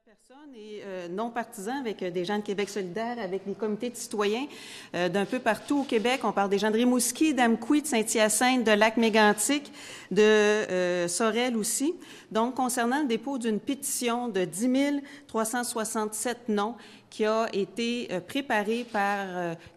Personnes et non partisans avec des gens de Québec solidaire, avec les comités de citoyens d'un peu partout au Québec. On parle des gens de Rimouski, d'Amqui, de Saint-Hyacinthe, de Lac-Mégantic, de Sorel aussi. Donc, concernant le dépôt d'une pétition de 10 367 noms qui a été préparée par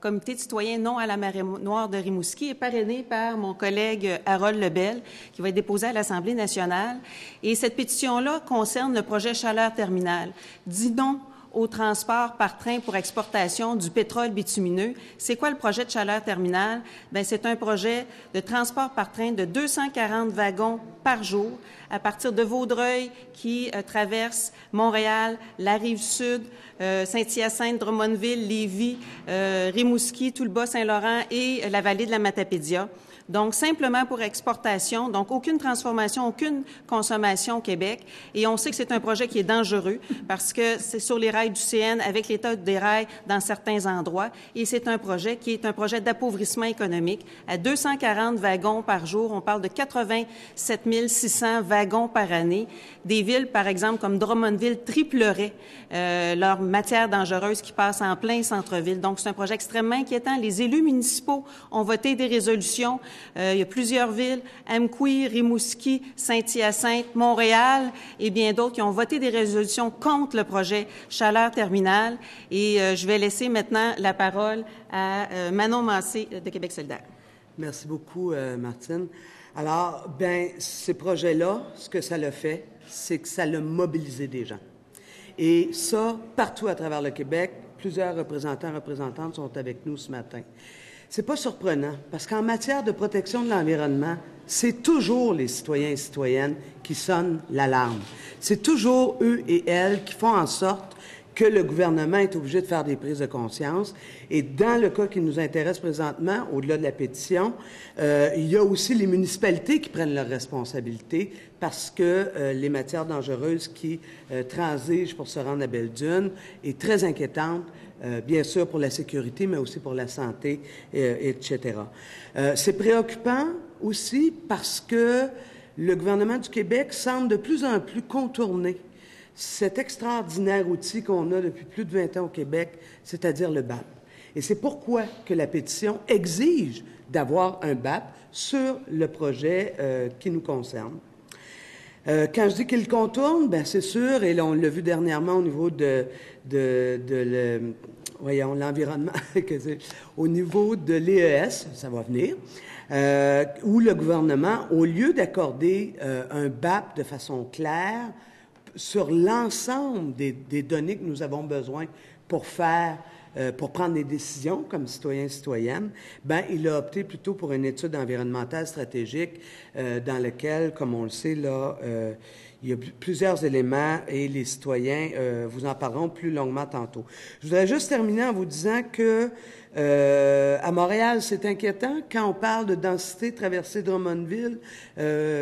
comité de citoyens non à la marée noire de Rimouski et parrainée par mon collègue Harold Lebel, qui va être déposée à l'Assemblée nationale. Et cette pétition-là concerne le projet Chaleur Terminal. Dis non au transport par train pour exportation du pétrole bitumineux. C'est quoi le projet de Chaleur Terminal? Bien, c'est un projet de transport par train de 240 wagons par jour à partir de Vaudreuil qui traverse Montréal, la Rive-Sud, Saint-Hyacinthe, Drummondville, Lévis, Rimouski, tout le Bas-Saint-Laurent et la vallée de la Matapédia. Donc, simplement pour exportation, donc aucune transformation, aucune consommation au Québec. Et on sait que c'est un projet qui est dangereux parce que c'est sur les rails du CN avec l'état des rails dans certains endroits. Et c'est un projet qui est un projet d'appauvrissement économique. À 240 wagons par jour, on parle de 87 600 wagons par année. Des villes, par exemple, comme Drummondville, tripleraient leur matière dangereuse qui passe en plein centre-ville. Donc, c'est un projet extrêmement inquiétant. Les élus municipaux ont voté des résolutions. Il y a plusieurs villes, Amqui, Rimouski, Saint-Hyacinthe, Montréal et bien d'autres qui ont voté des résolutions contre le projet Chaleur Terminal. Et je vais laisser maintenant la parole à Manon Massé de Québec solidaire. Merci beaucoup, Martine. Alors, ces projets-là, ce que ça l'a fait, c'est que ça l'a mobilisé des gens. Et ça, partout à travers le Québec, plusieurs représentants et représentantes sont avec nous ce matin. C'est pas surprenant, parce qu'en matière de protection de l'environnement, c'est toujours les citoyens et citoyennes qui sonnent l'alarme. C'est toujours eux et elles qui font en sorte que le gouvernement est obligé de faire des prises de conscience. Et dans le cas qui nous intéresse présentement, au-delà de la pétition, il y a aussi les municipalités qui prennent leurs responsabilités parce que les matières dangereuses qui transigent pour se rendre à Belle-Dune est très inquiétante, bien sûr pour la sécurité, mais aussi pour la santé, etc. C'est préoccupant aussi parce que le gouvernement du Québec semble de plus en plus contourner cet extraordinaire outil qu'on a depuis plus de 20 ans au Québec, c'est-à-dire le BAP. Et c'est pourquoi que la pétition exige d'avoir un BAP sur le projet qui nous concerne. Quand je dis qu'il contourne, c'est sûr, et là, on l'a vu dernièrement au niveau l'environnement, au niveau de l'EES, ça va venir, où le gouvernement, au lieu d'accorder un BAP de façon claire, sur l'ensemble des données que nous avons besoin pour prendre des décisions comme citoyens et citoyennes, il a opté plutôt pour une étude environnementale stratégique dans laquelle, comme on le sait, là, il y a plusieurs éléments et les citoyens vous en parleront plus longuement tantôt. Je voudrais juste terminer en vous disant que à Montréal, c'est inquiétant. Quand on parle de densité traversée Drummondville,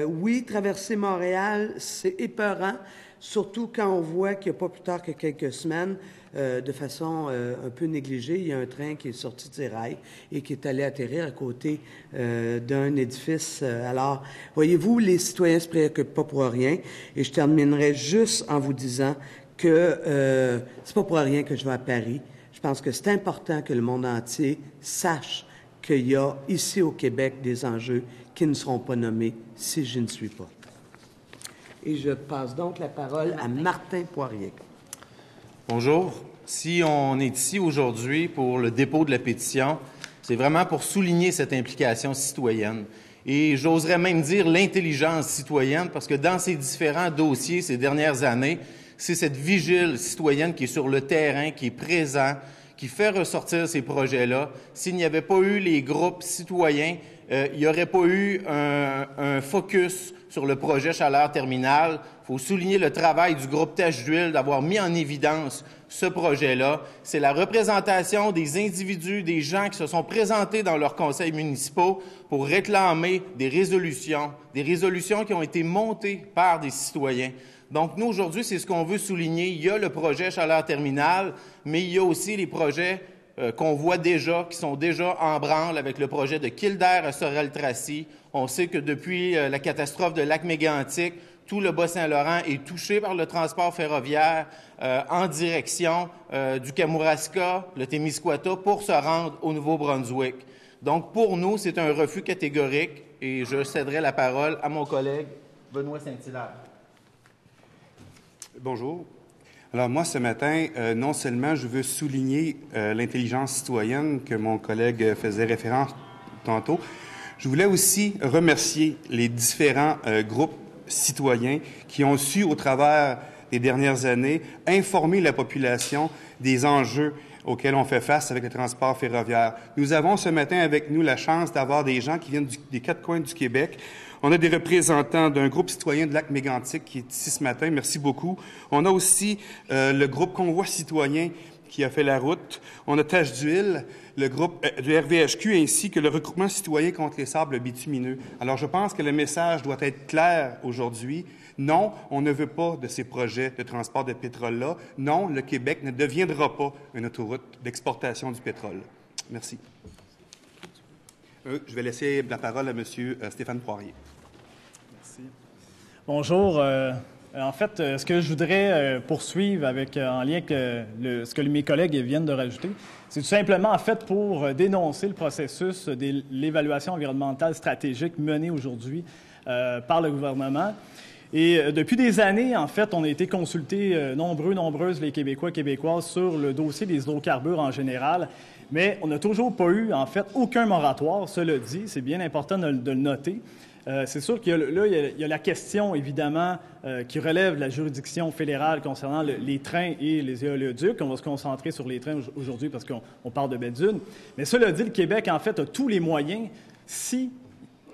oui, traverser Montréal, c'est épeurant. Surtout quand on voit qu'il n'y a pas plus tard que quelques semaines, de façon un peu négligée, il y a un train qui est sorti de ses rails et qui est allé atterrir à côté d'un édifice. Alors, voyez-vous, les citoyens ne se préoccupent pas pour rien. Et je terminerai juste en vous disant que c'est pas pour rien que je vais à Paris. Je pense que c'est important que le monde entier sache qu'il y a ici au Québec des enjeux qui ne seront pas nommés si je ne suis pas. Et je passe donc la parole à Martin Poirier. Bonjour. Si on est ici aujourd'hui pour le dépôt de la pétition, c'est vraiment pour souligner cette implication citoyenne. Et j'oserais même dire l'intelligence citoyenne, parce que dans ces différents dossiers ces dernières années, c'est cette vigile citoyenne qui est sur le terrain, qui est présent, qui fait ressortir ces projets-là. S'il n'y avait pas eu les groupes citoyens, il n'y aurait pas eu un focus sur le projet Chaleur Terminal. Il faut souligner le travail du groupe Tache d'huile d'avoir mis en évidence ce projet-là. C'est la représentation des individus, des gens qui se sont présentés dans leurs conseils municipaux pour réclamer des résolutions qui ont été montées par des citoyens. Donc, nous, aujourd'hui, c'est ce qu'on veut souligner. Il y a le projet Chaleur Terminal, mais il y a aussi les projets qu'on voit déjà, qui sont déjà en branle avec le projet de Kildare à Sorel-Tracy. On sait que depuis la catastrophe de Lac-Mégantic, tout le Bas-Saint-Laurent est touché par le transport ferroviaire en direction du Kamouraska, le Témiscouata, pour se rendre au Nouveau-Brunswick. Donc, pour nous, c'est un refus catégorique et je céderai la parole à mon collègue Benoît Saint-Hilaire. Bonjour. Alors moi, ce matin, non seulement je veux souligner l'intelligence citoyenne que mon collègue faisait référence tantôt, je voulais aussi remercier les différents groupes citoyens qui ont su, au travers des dernières années, informer la population des enjeux auxquels on fait face avec le transport ferroviaire. Nous avons ce matin avec nous la chance d'avoir des gens qui viennent des quatre coins du Québec. On a des représentants d'un groupe citoyen de Lac-Mégantic qui est ici ce matin. Merci beaucoup. On a aussi le groupe Convoi citoyen qui a fait la route. On a Tache d'huile, le groupe du RVHQ, ainsi que le regroupement citoyen contre les sables bitumineux. Alors, je pense que le message doit être clair aujourd'hui. Non, on ne veut pas de ces projets de transport de pétrole-là. Non, le Québec ne deviendra pas une autoroute d'exportation du pétrole. Merci. Je vais laisser la parole à M. Stéphane Poirier. Merci. Bonjour. En fait, ce que je voudrais poursuivre avec, en lien avec ce que mes collègues viennent de rajouter, c'est tout simplement, en fait, pour dénoncer le processus de l'évaluation environnementale stratégique menée aujourd'hui par le gouvernement. Et depuis des années, en fait, on a été consultés nombreuses, les Québécois et Québécoises, sur le dossier des hydrocarbures en général, mais on n'a toujours pas eu, en fait, aucun moratoire, cela dit, c'est bien important de le noter. C'est sûr qu'il y a la question, évidemment, qui relève de la juridiction fédérale concernant les trains et les éoléoducs. On va se concentrer sur les trains aujourd'hui parce qu'on parle de Baie-des-Dunes. Mais cela dit, le Québec, en fait, a tous les moyens, si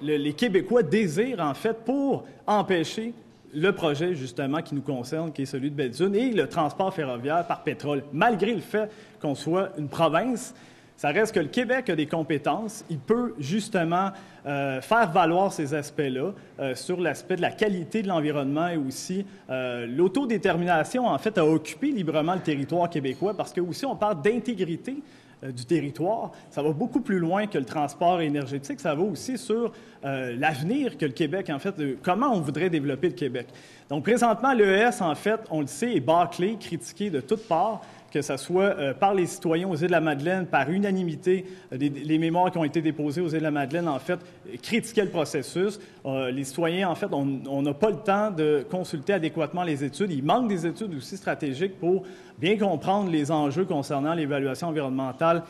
les Québécois désirent, en fait, pour empêcher le projet, justement, qui nous concerne, qui est celui de Baie-des-Dunes, et le transport ferroviaire par pétrole. Malgré le fait qu'on soit une province, ça reste que le Québec a des compétences. Il peut justement faire valoir ces aspects-là sur l'aspect de la qualité de l'environnement et aussi l'autodétermination, en fait, a occupé librement le territoire québécois parce que aussi on parle d'intégrité du territoire. Ça va beaucoup plus loin que le transport énergétique. Ça va aussi sur l'avenir que le Québec, en fait, comment on voudrait développer le Québec. Donc, présentement, l'EES, en fait, on le sait, est bâclé, critiqué de toutes parts, que ce soit par les citoyens aux Îles-de-la-Madeleine, par unanimité, les mémoires qui ont été déposées aux Îles-de-la-Madeleine, en fait, critiquaient le processus. Les citoyens, en fait, on n'a pas le temps de consulter adéquatement les études. Il manque des études aussi stratégiques pour bien comprendre les enjeux concernant l'évaluation environnementale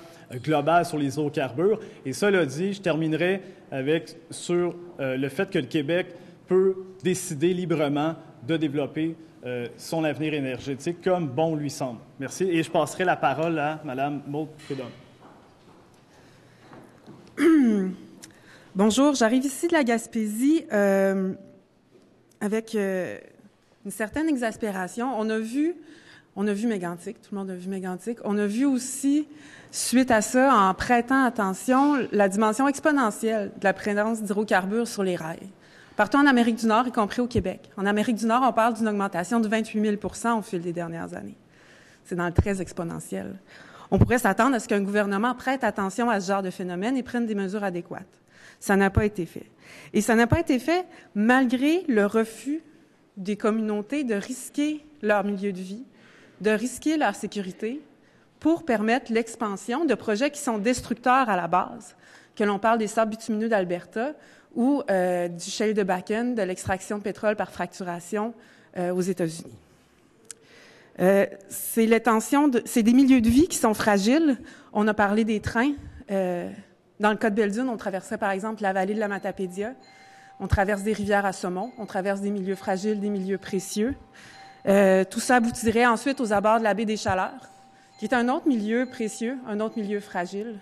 globale sur les hydrocarbures. Et cela dit, je terminerai sur le fait que le Québec peut décider librement de développer son avenir énergétique comme bon lui semble. Merci. Et je passerai la parole à Mme Maude Prudhomme. Bonjour, j'arrive ici de la Gaspésie avec une certaine exaspération. On a vu Mégantic, tout le monde a vu Mégantic. On a vu aussi, suite à ça, en prêtant attention, la dimension exponentielle de la présence d'hydrocarbures sur les rails. Partout en Amérique du Nord, y compris au Québec. En Amérique du Nord, on parle d'une augmentation de 28 000 % au fil des dernières années. C'est dans le très exponentiel. On pourrait s'attendre à ce qu'un gouvernement prête attention à ce genre de phénomène et prenne des mesures adéquates. Ça n'a pas été fait. Et ça n'a pas été fait malgré le refus des communautés de risquer leur milieu de vie, de risquer leur sécurité pour permettre l'expansion de projets qui sont destructeurs à la base, que l'on parle des sables bitumineux d'Alberta ou du shale de Bakken, de l'extraction de pétrole par fracturation aux États-Unis. C'est des milieux de vie qui sont fragiles. On a parlé des trains. Dans le cas de Belle-Dune, on traverserait par exemple la vallée de la Matapédia. On traverse des rivières à saumon. On traverse des milieux fragiles, des milieux précieux. Tout ça aboutirait ensuite aux abords de la baie des Chaleurs, qui est un autre milieu précieux, un autre milieu fragile.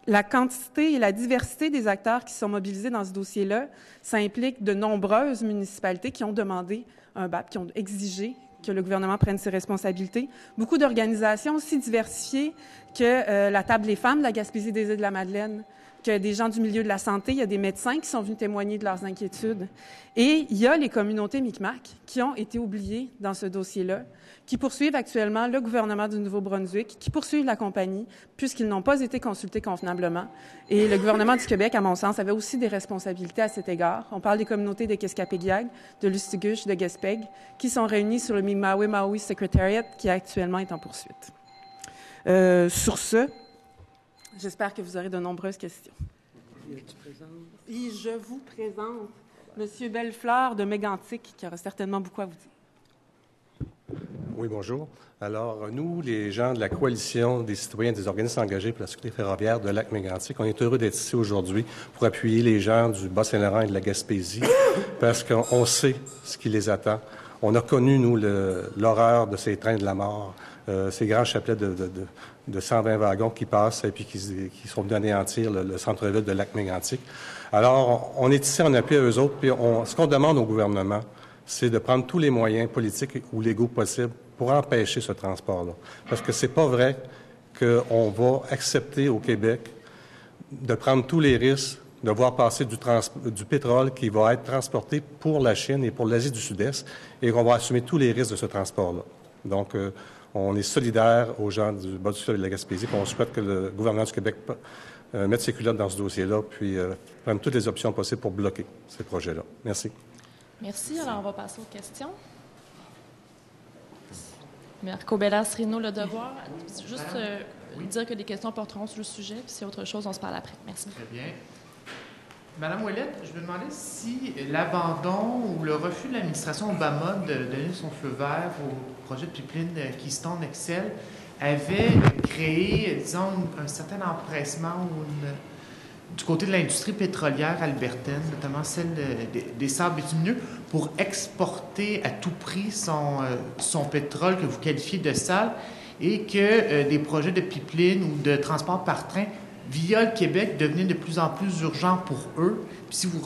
La quantité et la diversité des acteurs qui sont mobilisés dans ce dossier-là, ça implique de nombreuses municipalités qui ont demandé un BAP, qui ont exigé que le gouvernement prenne ses responsabilités. Beaucoup d'organisations aussi diversifiées que la Table des femmes de la Gaspésie des Îles-de-la-Madeleine, qu'il y a des gens du milieu de la santé, il y a des médecins qui sont venus témoigner de leurs inquiétudes. Et il y a les communautés Micmac qui ont été oubliées dans ce dossier-là, qui poursuivent actuellement le gouvernement du Nouveau-Brunswick, qui poursuivent la compagnie, puisqu'ils n'ont pas été consultés convenablement. Et le gouvernement du Québec, à mon sens, avait aussi des responsabilités à cet égard. On parle des communautés de Kaskapéguag, de Lustigus, de Gaspé, qui sont réunies sur le Mi'kmaq Maui Secretariat, qui actuellement est en poursuite. Sur ce, j'espère que vous aurez de nombreuses questions. Et je vous présente M. Bellefleur de Mégantic, qui aura certainement beaucoup à vous dire. Oui, bonjour. Alors, nous, les gens de la Coalition des citoyens et des organismes engagés pour la sécurité ferroviaire de Lac-Mégantic, on est heureux d'être ici aujourd'hui pour appuyer les gens du Bas-Saint-Laurent et de la Gaspésie parce qu'on sait ce qui les attend. On a connu, nous, l'horreur de ces trains de la mort, ces grands chapelets de 120 wagons qui passent et puis qui sont venus anéantir le centre-ville de Lac-Mégantic. Alors, on est ici en appui à eux autres, puis ce qu'on demande au gouvernement, c'est de prendre tous les moyens politiques ou légaux possibles pour empêcher ce transport-là. Parce que c'est pas vrai qu'on va accepter au Québec de prendre tous les risques de voir passer du pétrole qui va être transporté pour la Chine et pour l'Asie du Sud-Est et qu'on va assumer tous les risques de ce transport-là. Donc, on est solidaires aux gens du Bas-du-Fleuve et de la Gaspésie, puis on souhaite que le gouvernement du Québec mette ses culottes dans ce dossier-là, puis prenne toutes les options possibles pour bloquer ces projets-là. Merci. Merci. Alors, on va passer aux questions. Marco Bellas-Rino, Le Devoir. Juste dire que les questions porteront sur le sujet, puis s'il y a autre chose, on se parle après. Merci. Très bien. Madame Ouellette, je me demandais si l'abandon ou le refus de l'administration Obama de donner son feu vert au projet de pipeline Keystone XL avait créé, disons, un certain empressement du côté de l'industrie pétrolière albertaine, notamment celle des sables bitumineux, pour exporter à tout prix son pétrole que vous qualifiez de sale et que des projets de pipeline ou de transport par train via le Québec devenaient de plus en plus urgents pour eux. Puis si vous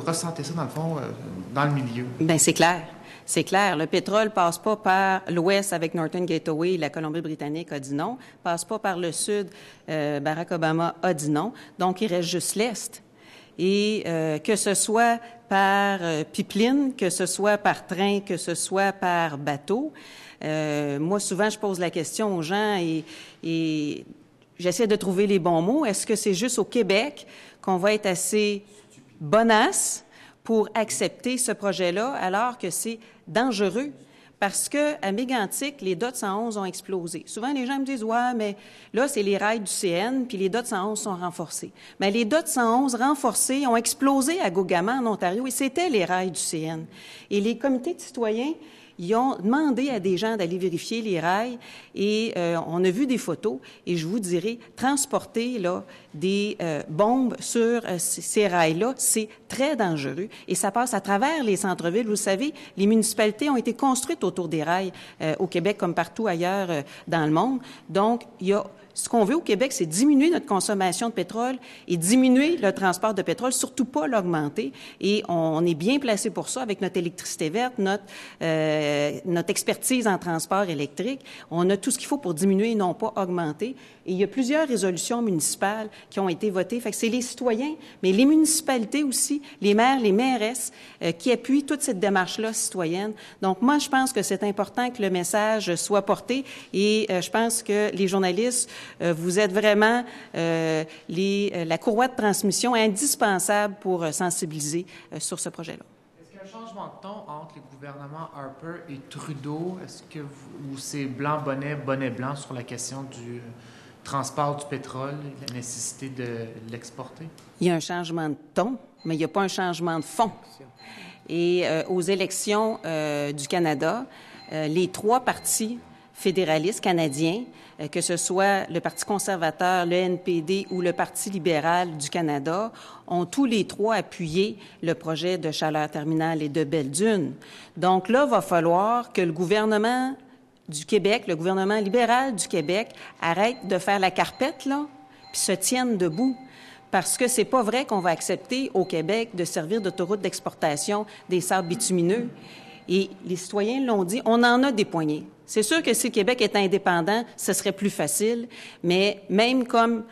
ressentez ça, dans le fond, dans le milieu. Bien, c'est clair. C'est clair. Le pétrole passe pas par l'ouest avec Northern Gateway. La Colombie-Britannique a dit non. Passe pas par le sud. Barack Obama a dit non. Donc, il reste juste l'est. Et que ce soit par pipeline, que ce soit par train, que ce soit par bateau, moi, souvent, je pose la question aux gens et j'essaie de trouver les bons mots. Est-ce que c'est juste au Québec qu'on va être assez bonasse pour accepter ce projet-là, alors que c'est dangereux? Parce que à Mégantic, les DOT 111 ont explosé. Souvent, les gens me disent « Ouais, mais là, c'est les rails du CN, puis les DOT 111 sont renforcés. » Mais les DOT 111 renforcés ont explosé à Gogama, en Ontario, et c'était les rails du CN. Et les comités de citoyens, ils ont demandé à des gens d'aller vérifier les rails et on a vu des photos et je vous dirais, transporter là, des bombes sur ces rails-là, c'est très dangereux et ça passe à travers les centres-villes. Vous savez, les municipalités ont été construites autour des rails au Québec comme partout ailleurs dans le monde. Donc, ce qu'on veut au Québec, c'est diminuer notre consommation de pétrole et diminuer le transport de pétrole, surtout pas l'augmenter. Et on est bien placé pour ça avec notre électricité verte, notre expertise en transport électrique. On a tout ce qu'il faut pour diminuer et non pas augmenter. Et il y a plusieurs résolutions municipales qui ont été votées. Fait que c'est les citoyens, mais les municipalités aussi, les maires, les mairesses qui appuient toute cette démarche-là citoyenne. Donc, moi, je pense que c'est important que le message soit porté et je pense que les journalistes, vous êtes vraiment la courroie de transmission indispensable pour sensibiliser sur ce projet-là. Est-ce qu'il y a un changement de ton entre les gouvernements Harper et Trudeau? Est-ce que ou c'est blanc, bonnet blanc sur la question du transport du pétrole et la nécessité de l'exporter? Il y a un changement de ton, mais il n'y a pas un changement de fond. Et aux élections du Canada, les trois partis fédéralistes canadiens, que ce soit le Parti conservateur, le NPD ou le Parti libéral du Canada, ont tous les trois appuyé le projet de chaleur terminale et de Belle-Dune. Donc là, il va falloir que le gouvernement du Québec, le gouvernement libéral du Québec, arrête de faire la carpette, là, puis se tienne debout. Parce que c'est pas vrai qu'on va accepter au Québec de servir d'autoroute d'exportation des sables bitumineux. Et les citoyens l'ont dit, on en a des poignées. C'est sûr que si le Québec est indépendant, ce serait plus facile, mais même comme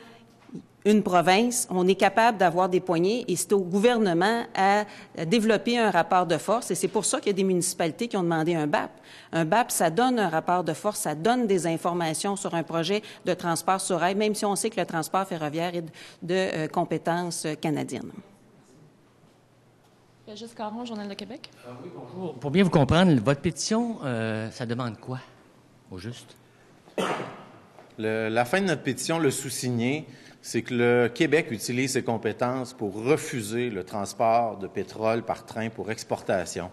une province, on est capable d'avoir des poignées et c'est au gouvernement à développer un rapport de force. Et c'est pour ça qu'il y a des municipalités qui ont demandé un BAP. Un BAP, ça donne un rapport de force, ça donne des informations sur un projet de transport sur rail, même si on sait que le transport ferroviaire est de compétences canadiennes. Régis Caron, Journal de Québec. Oui, bonjour. Pour bien vous comprendre, votre pétition, ça demande quoi, au juste? La fin de notre pétition, le sous-signé, c'est que le Québec utilise ses compétences pour refuser le transport de pétrole par train pour exportation.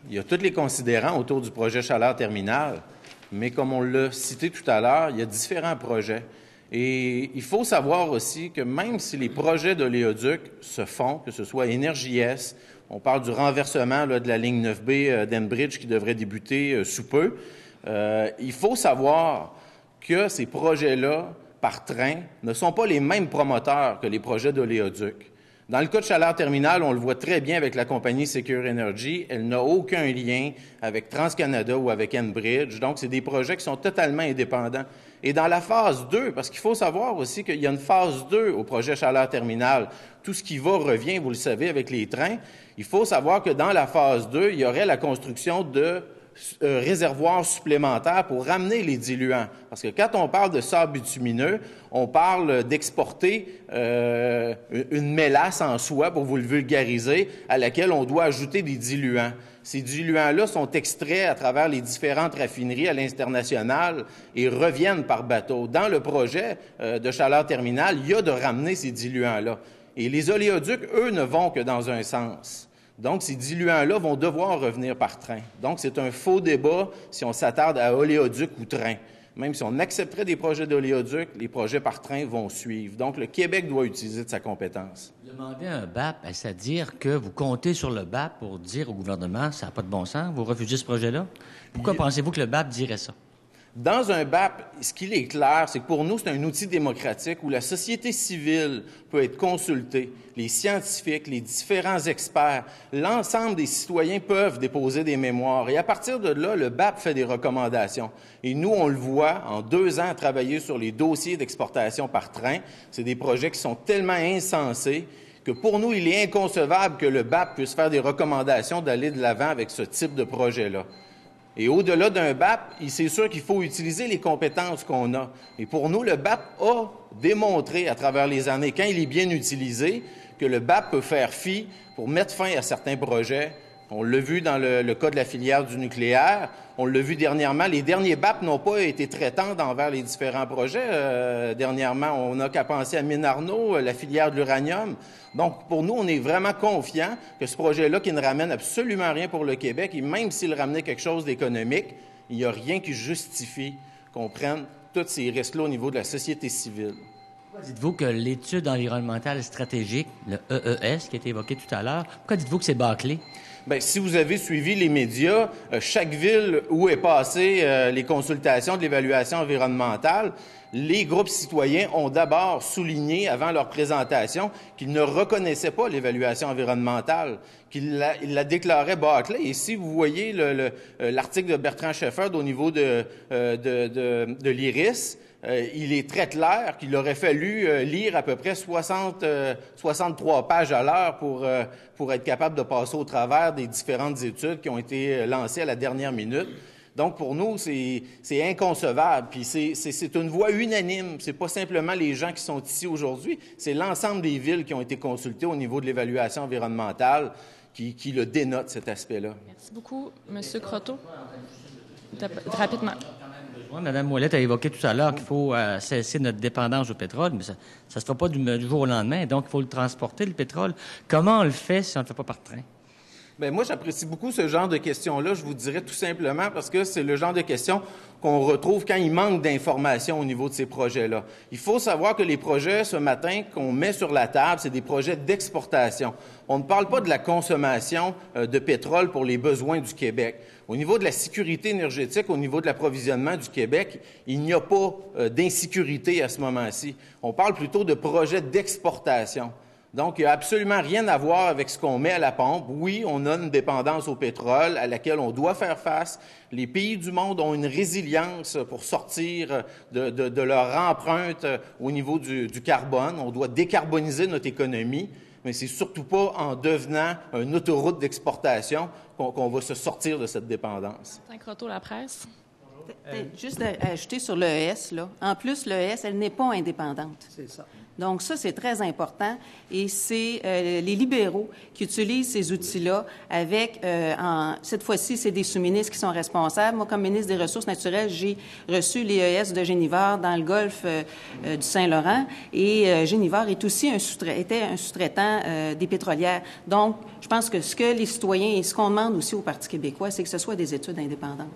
Il y a tous les considérants autour du projet Chaleur Terminal, mais comme on l'a cité tout à l'heure, il y a différents projets. Et il faut savoir aussi que même si les projets d'oléoduc se font, que ce soit Énergie-S, on parle du renversement là, de la ligne 9B d'Enbridge qui devrait débuter sous peu, il faut savoir que ces projets-là, par train, ne sont pas les mêmes promoteurs que les projets d'oléoduc. Dans le cas de Chaleur Terminal, on le voit très bien avec la compagnie Secure Energy. Elle n'a aucun lien avec TransCanada ou avec Enbridge. Donc, c'est des projets qui sont totalement indépendants. Et dans la phase 2, parce qu'il faut savoir aussi qu'il y a une phase 2 au projet Chaleur Terminal. Tout ce qui va revient, vous le savez, avec les trains. Il faut savoir que dans la phase 2, il y aurait la construction de réservoirs supplémentaires pour ramener les diluants. Parce que quand on parle de sable bitumineux, on parle d'exporter une mélasse en soie, pour vous le vulgariser, à laquelle on doit ajouter des diluants. Ces diluants-là sont extraits à travers les différentes raffineries à l'international et reviennent par bateau. Dans le projet de Chaleur Terminal, il y a de ramener ces diluants-là. Et les oléoducs, eux, ne vont que dans un sens. Donc, ces diluants-là vont devoir revenir par train. Donc, c'est un faux débat si on s'attarde à oléoduc ou train. Même si on accepterait des projets d'oléoduc, les projets par train vont suivre. Donc, le Québec doit utiliser de sa compétence. Demander un BAP, c'est-à-dire que vous comptez sur le BAP pour dire au gouvernement, ça n'a pas de bon sens, vous refusez ce projet-là? Pourquoi pensez-vous que le BAP dirait ça? Dans un BAP, ce qu'il est clair, c'est que pour nous, c'est un outil démocratique où la société civile peut être consultée, les scientifiques, les différents experts, l'ensemble des citoyens peuvent déposer des mémoires. Et à partir de là, le BAP fait des recommandations. Et nous, on le voit, en 2 ans, travailler sur les dossiers d'exportation par train. C'est des projets qui sont tellement insensés que pour nous, il est inconcevable que le BAP puisse faire des recommandations d'aller de l'avant avec ce type de projet-là. Et au-delà d'un BAP, c'est sûr qu'il faut utiliser les compétences qu'on a. Et pour nous, le BAP a démontré à travers les années, quand il est bien utilisé, que le BAP peut faire fi pour mettre fin à certains projets. On l'a vu dans le cas de la filière du nucléaire. On l'a vu dernièrement. Les derniers BAP n'ont pas été très tendres envers les différents projets. Dernièrement, on n'a qu'à penser à Mine-Arnaud, la filière de l'uranium. Donc, pour nous, on est vraiment confiants que ce projet-là, qui ne ramène absolument rien pour le Québec, et même s'il ramenait quelque chose d'économique, il n'y a rien qui justifie qu'on prenne tous ces risques-là au niveau de la société civile. Pourquoi dites-vous que l'étude environnementale stratégique, le EES, qui a été évoqué tout à l'heure, pourquoi dites-vous que c'est bâclé? Bien, si vous avez suivi les médias, chaque ville où est passé les consultations de l'évaluation environnementale, les groupes citoyens ont d'abord souligné, avant leur présentation, qu'ils ne reconnaissaient pas l'évaluation environnementale, qu'ils la déclaraient bâclée. Et si vous voyez l'article de Bertrand Shefford au niveau de l'IRIS, il est très clair qu'il aurait fallu lire à peu près 63 pages à l'heure pour être capable de passer au travers des différentes études qui ont été lancées à la dernière minute. Donc, pour nous, c'est inconcevable. Puis c'est une voix unanime. C'est pas simplement les gens qui sont ici aujourd'hui, c'est l'ensemble des villes qui ont été consultées au niveau de l'évaluation environnementale qui le dénote, cet aspect-là. Merci beaucoup. Monsieur Croteau. Rapidement. Mme Ouellette a évoqué tout à l'heure qu'il faut cesser notre dépendance au pétrole, mais ça ne se fera pas du jour au lendemain. Donc, il faut le transporter, le pétrole. Comment on le fait si on ne le fait pas par train? Bien, moi, j'apprécie beaucoup ce genre de questions-là, je vous dirais tout simplement, parce que c'est le genre de questions qu'on retrouve quand il manque d'informations au niveau de ces projets-là. Il faut savoir que les projets, ce matin, qu'on met sur la table, c'est des projets d'exportation. On ne parle pas de la consommation de pétrole pour les besoins du Québec. Au niveau de la sécurité énergétique, au niveau de l'approvisionnement du Québec, il n'y a pas d'insécurité à ce moment-ci. On parle plutôt de projets d'exportation. Donc, il n'y a absolument rien à voir avec ce qu'on met à la pompe. Oui, on a une dépendance au pétrole à laquelle on doit faire face. Les pays du monde ont une résilience pour sortir de leur empreinte au niveau du carbone. On doit décarboniser notre économie, mais c'est surtout pas en devenant une autoroute d'exportation qu'on va se sortir de cette dépendance. Croteau, la presse. Juste à ajouter sur l'EES, là. En plus, l'EES, elle n'est pas indépendante. C'est ça. Donc ça, c'est très important et c'est les libéraux qui utilisent ces outils-là avec, cette fois-ci, c'est des sous-ministres qui sont responsables. Moi, comme ministre des Ressources naturelles, j'ai reçu l'EES de Génivard dans le golfe du Saint-Laurent et Génivard est aussi était un sous-traitant des pétrolières. Donc, je pense que ce que les citoyens et ce qu'on demande aussi au Parti québécois, c'est que ce soit des études indépendantes.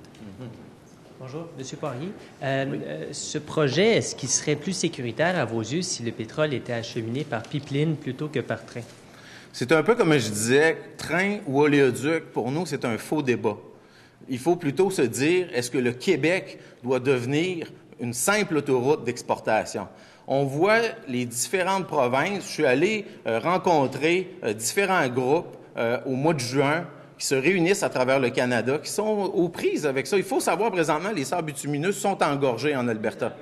Bonjour, M. Poirier. Ce projet, est-ce qu'il serait plus sécuritaire à vos yeux si le pétrole était acheminé par pipeline plutôt que par train? C'est un peu comme je disais, train ou oléoduc, pour nous, c'est un faux débat. Il faut plutôt se dire, est-ce que le Québec doit devenir une simple autoroute d'exportation? On voit les différentes provinces. Je suis allé rencontrer différents groupes au mois de juin qui se réunissent à travers le Canada, qui sont aux prises avec ça. Il faut savoir, présentement, les sables bitumineux sont engorgés en Alberta.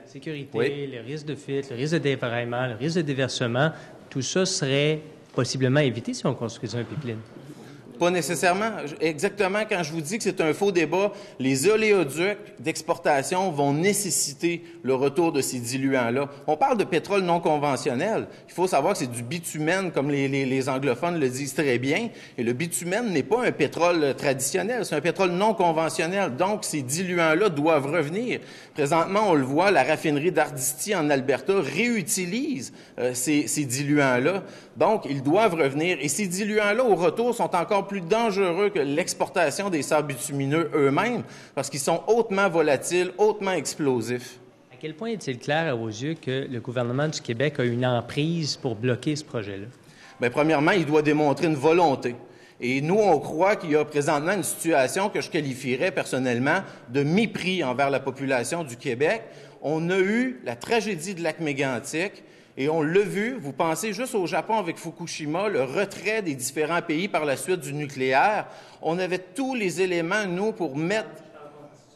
La sécurité, le risque de fuite, le risque de débraillement, le risque de déversement, tout ça serait possiblement évité si on construisait un pipeline. Pas nécessairement. Exactement, quand je vous dis que c'est un faux débat, les oléoducs d'exportation vont nécessiter le retour de ces diluants-là. On parle de pétrole non conventionnel. Il faut savoir que c'est du bitumen, comme les anglophones le disent très bien. Et le bitumen n'est pas un pétrole traditionnel, c'est un pétrole non conventionnel. Donc, ces diluants-là doivent revenir. Présentement, on le voit, la raffinerie d'Hardisty en Alberta réutilise ces diluants-là. Donc, ils doivent revenir. Et ces diluants-là, au retour, sont encore plus dangereux que l'exportation des sables bitumineux eux-mêmes parce qu'ils sont hautement volatiles, hautement explosifs. À quel point est-il clair à vos yeux que le gouvernement du Québec a une emprise pour bloquer ce projet-là? Bien, premièrement, il doit démontrer une volonté. Et nous, on croit qu'il y a présentement une situation que je qualifierais personnellement de mépris envers la population du Québec. On a eu la tragédie de Lac-Mégantic. Et on l'a vu, vous pensez juste au Japon avec Fukushima, le retrait des différents pays par la suite du nucléaire. On avait tous les éléments, nous, pour mettre...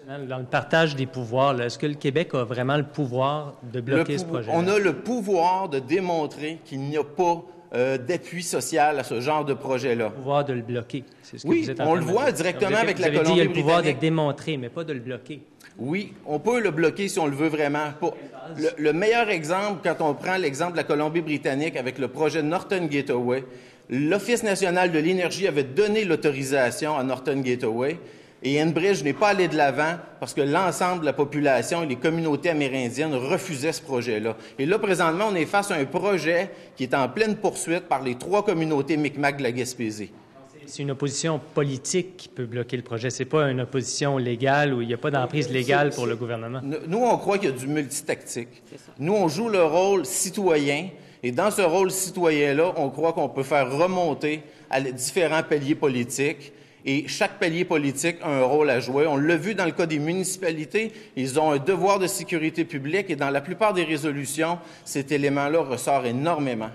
Dans le partage des pouvoirs, est-ce que le Québec a vraiment le pouvoir de bloquer ce projet? On a le pouvoir de démontrer qu'il n'y a pas d'appui social à ce genre de projet-là. Le pouvoir de le bloquer, c'est ce que oui, vous êtes en train on le de voit dire. directement avec la Colombie-Britannique. Il y a le pouvoir de démontrer, mais pas de le bloquer. Oui, on peut le bloquer si on le veut vraiment. Le meilleur exemple, quand on prend l'exemple de la Colombie-Britannique avec le projet Northern Gateway, l'Office national de l'énergie avait donné l'autorisation à Northern Gateway et Enbridge n'est pas allé de l'avant parce que l'ensemble de la population et les communautés amérindiennes refusaient ce projet-là. Et là, présentement, on est face à un projet qui est en pleine poursuite par les 3 communautés Micmac de la Gaspésie. C'est une opposition politique qui peut bloquer le projet. C'est pas une opposition légale où il n'y a pas d'emprise légale pour le gouvernement. Nous, on croit qu'il y a du multitactique. Nous, on joue le rôle citoyen. Et dans ce rôle citoyen-là, on croit qu'on peut faire remonter à différents paliers politiques. Et chaque palier politique a un rôle à jouer. On l'a vu dans le cas des municipalités. Ils ont un devoir de sécurité publique. Et dans la plupart des résolutions, cet élément-là ressort énormément.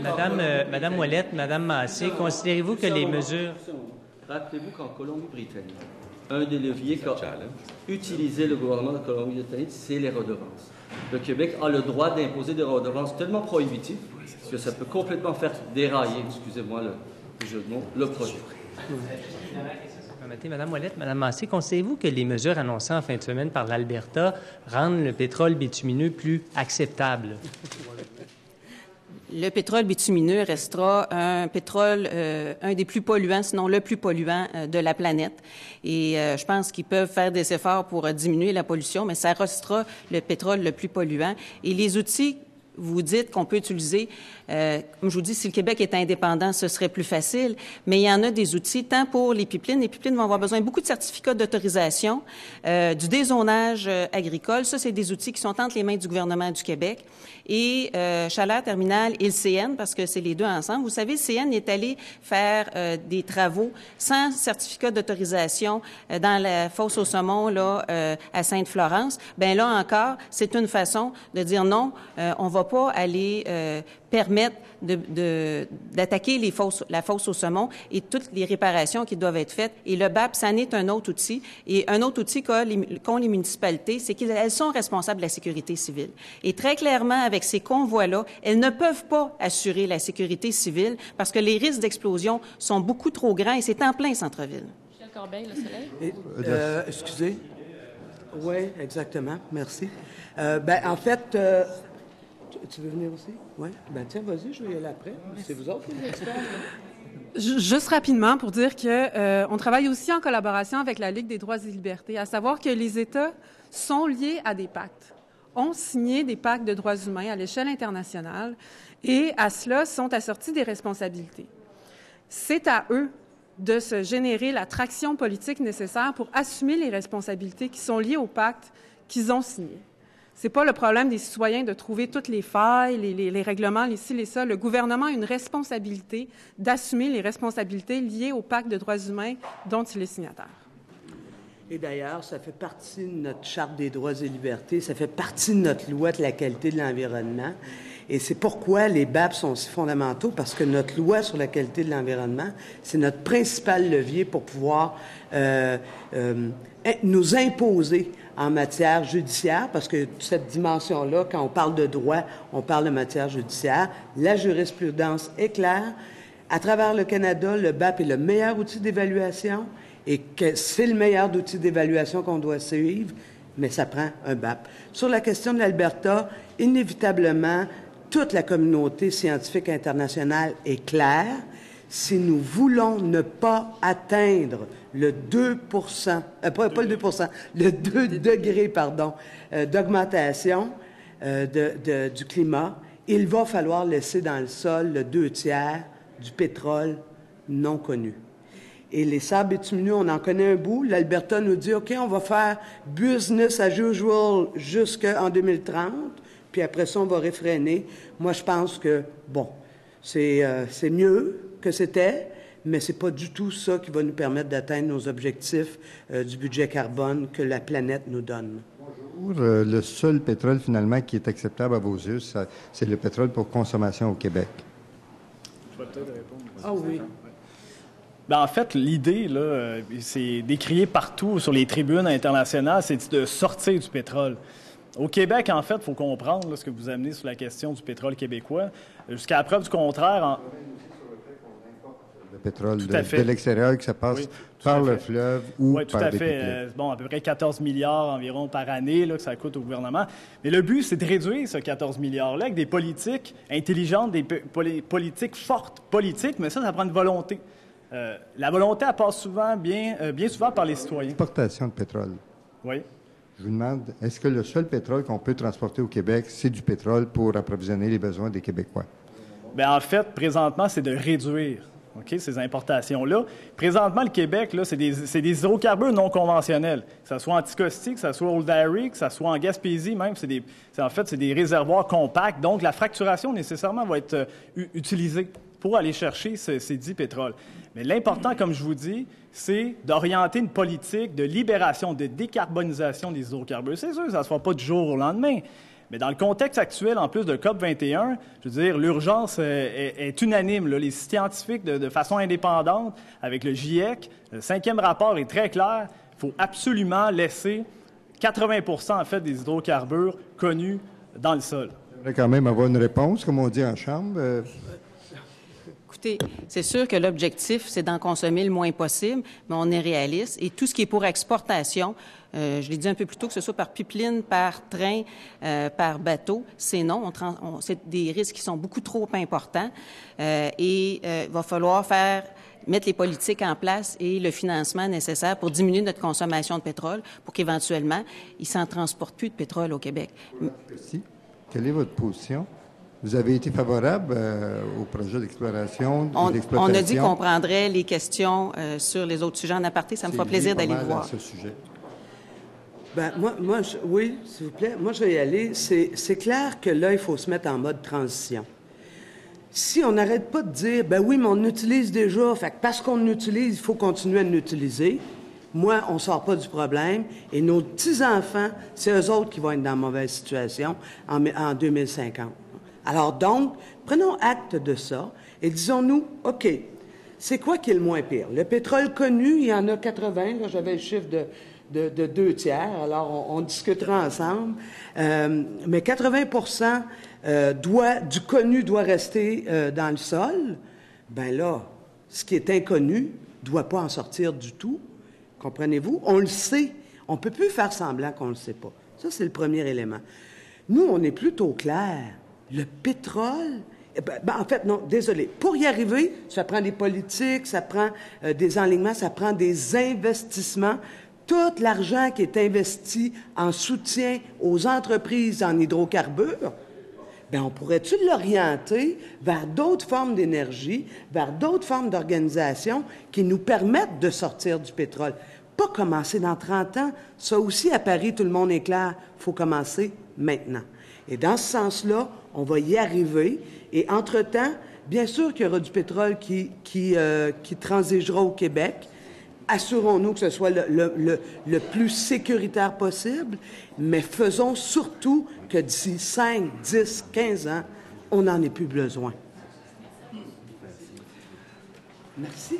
Madame Ouellette, Madame Massé, considérez-vous que les mesures... Rappelez-vous qu'en Colombie-Britannique, un des leviers qu'a utilisé le gouvernement de Colombie-Britannique, c'est les redevances. Le Québec a le droit d'imposer des redevances tellement prohibitives que ça peut complètement faire dérailler, excusez-moi le jeu de mots, le projet. Madame Ouellette, Madame Massé, considérez-vous que les mesures annoncées en fin de semaine par l'Alberta rendent le pétrole bitumineux plus acceptable? Le pétrole bitumineux restera un pétrole, un des plus polluants, sinon le plus polluant de la planète. Et je pense qu'ils peuvent faire des efforts pour diminuer la pollution, mais ça restera le pétrole le plus polluant. Et les outils, vous dites qu'on peut utiliser, comme je vous dis, si le Québec est indépendant, ce serait plus facile, mais il y en a des outils, tant pour les pipelines. Les pipelines vont avoir besoin de beaucoup de certificats d'autorisation, du dézonage agricole. Ça, c'est des outils qui sont entre les mains du gouvernement du Québec. Et Chaleur Terminal et le CN, parce que c'est les deux ensemble. Vous savez, le CN est allé faire des travaux sans certificat d'autorisation dans la fosse au saumon là à Sainte-Florence. Ben là encore, c'est une façon de dire non, on va pas aller permettre d'attaquer la fosse au saumon et toutes les réparations qui doivent être faites. Et le BAP, ça en est un autre outil. Et un autre outil qu'ont les municipalités, c'est qu'elles sont responsables de la sécurité civile. Et très clairement, avec ces convois-là, elles ne peuvent pas assurer la sécurité civile parce que les risques d'explosion sont beaucoup trop grands et c'est en plein centre-ville. Michel Corbeil, Le Soleil. Excusez. Oui, exactement. Merci. En fait, tu veux venir aussi? Oui. Tiens, vas-y, je vais y aller après. C'est vous autres les experts. Juste rapidement pour dire que on travaille aussi en collaboration avec la Ligue des droits et libertés, à savoir que les États sont liés à des pactes, ont signé des pactes de droits humains à l'échelle internationale et à cela sont assortis des responsabilités. C'est à eux de se générer la traction politique nécessaire pour assumer les responsabilités qui sont liées au pacte qu'ils ont signé. C'est pas le problème des citoyens de trouver toutes les failles, les règlements, les ci, les ça. Le gouvernement a une responsabilité d'assumer les responsabilités liées au pacte de droits humains dont il est signataire. Et d'ailleurs, ça fait partie de notre Charte des droits et libertés, ça fait partie de notre loi de la qualité de l'environnement. Et c'est pourquoi les BAP sont si fondamentaux, parce que notre loi sur la qualité de l'environnement, c'est notre principal levier pour pouvoir nous imposer en matière judiciaire, parce que cette dimension-là, quand on parle de droit, on parle de matière judiciaire. La jurisprudence est claire. À travers le Canada, le BAP est le meilleur outil d'évaluation et que c'est le meilleur outil d'évaluation qu'on doit suivre, mais ça prend un BAP. Sur la question de l'Alberta, inévitablement, toute la communauté scientifique internationale est claire. Si nous voulons ne pas atteindre le 2 pas le 2 le 2 degrés, d'augmentation du climat, il va falloir laisser dans le sol le 2/3 du pétrole non connu. Et les sables bitumineux, on en connaît un bout. L'Alberta nous dit, OK, on va faire business as usual jusqu'en 2030, puis après ça, on va réfréner. Moi, je pense que, c'est mieux que c'était, mais c'est pas du tout ça qui va nous permettre d'atteindre nos objectifs du budget carbone que la planète nous donne. Bonjour. Le seul pétrole, finalement, qui est acceptable à vos yeux, c'est le pétrole pour consommation au Québec. Je vais peut-être répondre. Ah oui. En fait, l'idée, là, c'est décrié partout sur les tribunes internationales, c'est de sortir du pétrole. Au Québec, en fait, il faut comprendre là, ce que vous amenez sur la question du pétrole québécois. Jusqu'à la preuve du contraire... Le pétrole de l'extérieur, que ça passe par le fleuve ou par des pipelines. À peu près 14 milliards environ par année là, que ça coûte au gouvernement. Mais le but, c'est de réduire ce 14 milliards-là avec des politiques intelligentes, des politiques fortes, mais ça prend une volonté. La volonté, elle passe souvent, bien souvent par les citoyens. L'exportation de pétrole. Oui. Je vous demande, est-ce que le seul pétrole qu'on peut transporter au Québec, c'est du pétrole pour approvisionner les besoins des Québécois? En fait, présentement, c'est de réduire ces importations-là. Présentement, le Québec, là, c'est des hydrocarbures non conventionnels. Que ce soit en Anticosti, que ce soit au Dairy, que ce soit en Gaspésie même, c'est des réservoirs compacts. Donc, la fracturation, nécessairement, va être utilisée pour aller chercher ces dits pétroles. Mais l'important, comme je vous dis, c'est d'orienter une politique de libération, de décarbonisation des hydrocarbures. C'est sûr que ça ne se fera pas du jour au lendemain. Mais dans le contexte actuel, en plus de COP21, je veux dire, l'urgence est unanime. Là. Les scientifiques, de façon indépendante, avec le GIEC, le 5e rapport est très clair. Il faut absolument laisser 80 en fait, des hydrocarbures connus dans le sol. Il faudrait quand même avoir une réponse, comme on dit en chambre. Écoutez, c'est sûr que l'objectif, c'est d'en consommer le moins possible, mais on est réaliste. Et tout ce qui est pour exportation, je l'ai dit un peu plus tôt, que ce soit par pipeline, par train, par bateau, c'est non. C'est des risques qui sont beaucoup trop importants. Il va falloir mettre les politiques en place et le financement nécessaire pour diminuer notre consommation de pétrole, pour qu'éventuellement, il ne s'en transporte plus de pétrole au Québec. Merci. Quelle est votre position? Vous avez été favorable au projet d'exploration et d'exploitation? On a dit qu'on prendrait les questions sur les autres sujets en aparté. Ça me fera plaisir d'aller le voir. Ce sujet. Oui, s'il vous plaît. Moi, je vais y aller. C'est clair que là, il faut se mettre en mode transition. Si on n'arrête pas de dire, oui, mais on utilise déjà, fait que parce qu'on utilise, il faut continuer à l'utiliser. Moi, on ne sort pas du problème. Et nos petits-enfants, c'est eux autres qui vont être dans une mauvaise situation en 2050. Alors donc, prenons acte de ça et disons-nous, OK, c'est quoi qui est le moins pire? Le pétrole connu, il y en a 80, là, j'avais le chiffre de 2/3, alors on discutera ensemble, mais 80% du connu doit rester dans le sol. Ben là, ce qui est inconnu ne doit pas en sortir du tout. Comprenez-vous? On le sait. On ne peut plus faire semblant qu'on ne le sait pas. Ça, c'est le premier élément. Nous, on est plutôt clair. Le pétrole... en fait, non, désolé. Pour y arriver, ça prend des politiques, ça prend des enlignements, ça prend des investissements. Tout l'argent qui est investi en soutien aux entreprises en hydrocarbures, bien, on pourrait-tu l'orienter vers d'autres formes d'énergie, vers d'autres formes d'organisation qui nous permettent de sortir du pétrole? Pas commencer dans 30 ans. Ça aussi, à Paris, tout le monde est clair. Il faut commencer maintenant. Et dans ce sens-là, on va y arriver. Et entre-temps, bien sûr qu'il y aura du pétrole qui transigera au Québec. Assurons-nous que ce soit le plus sécuritaire possible, mais faisons surtout que d'ici 5, 10, 15 ans, on n'en ait plus besoin. Merci.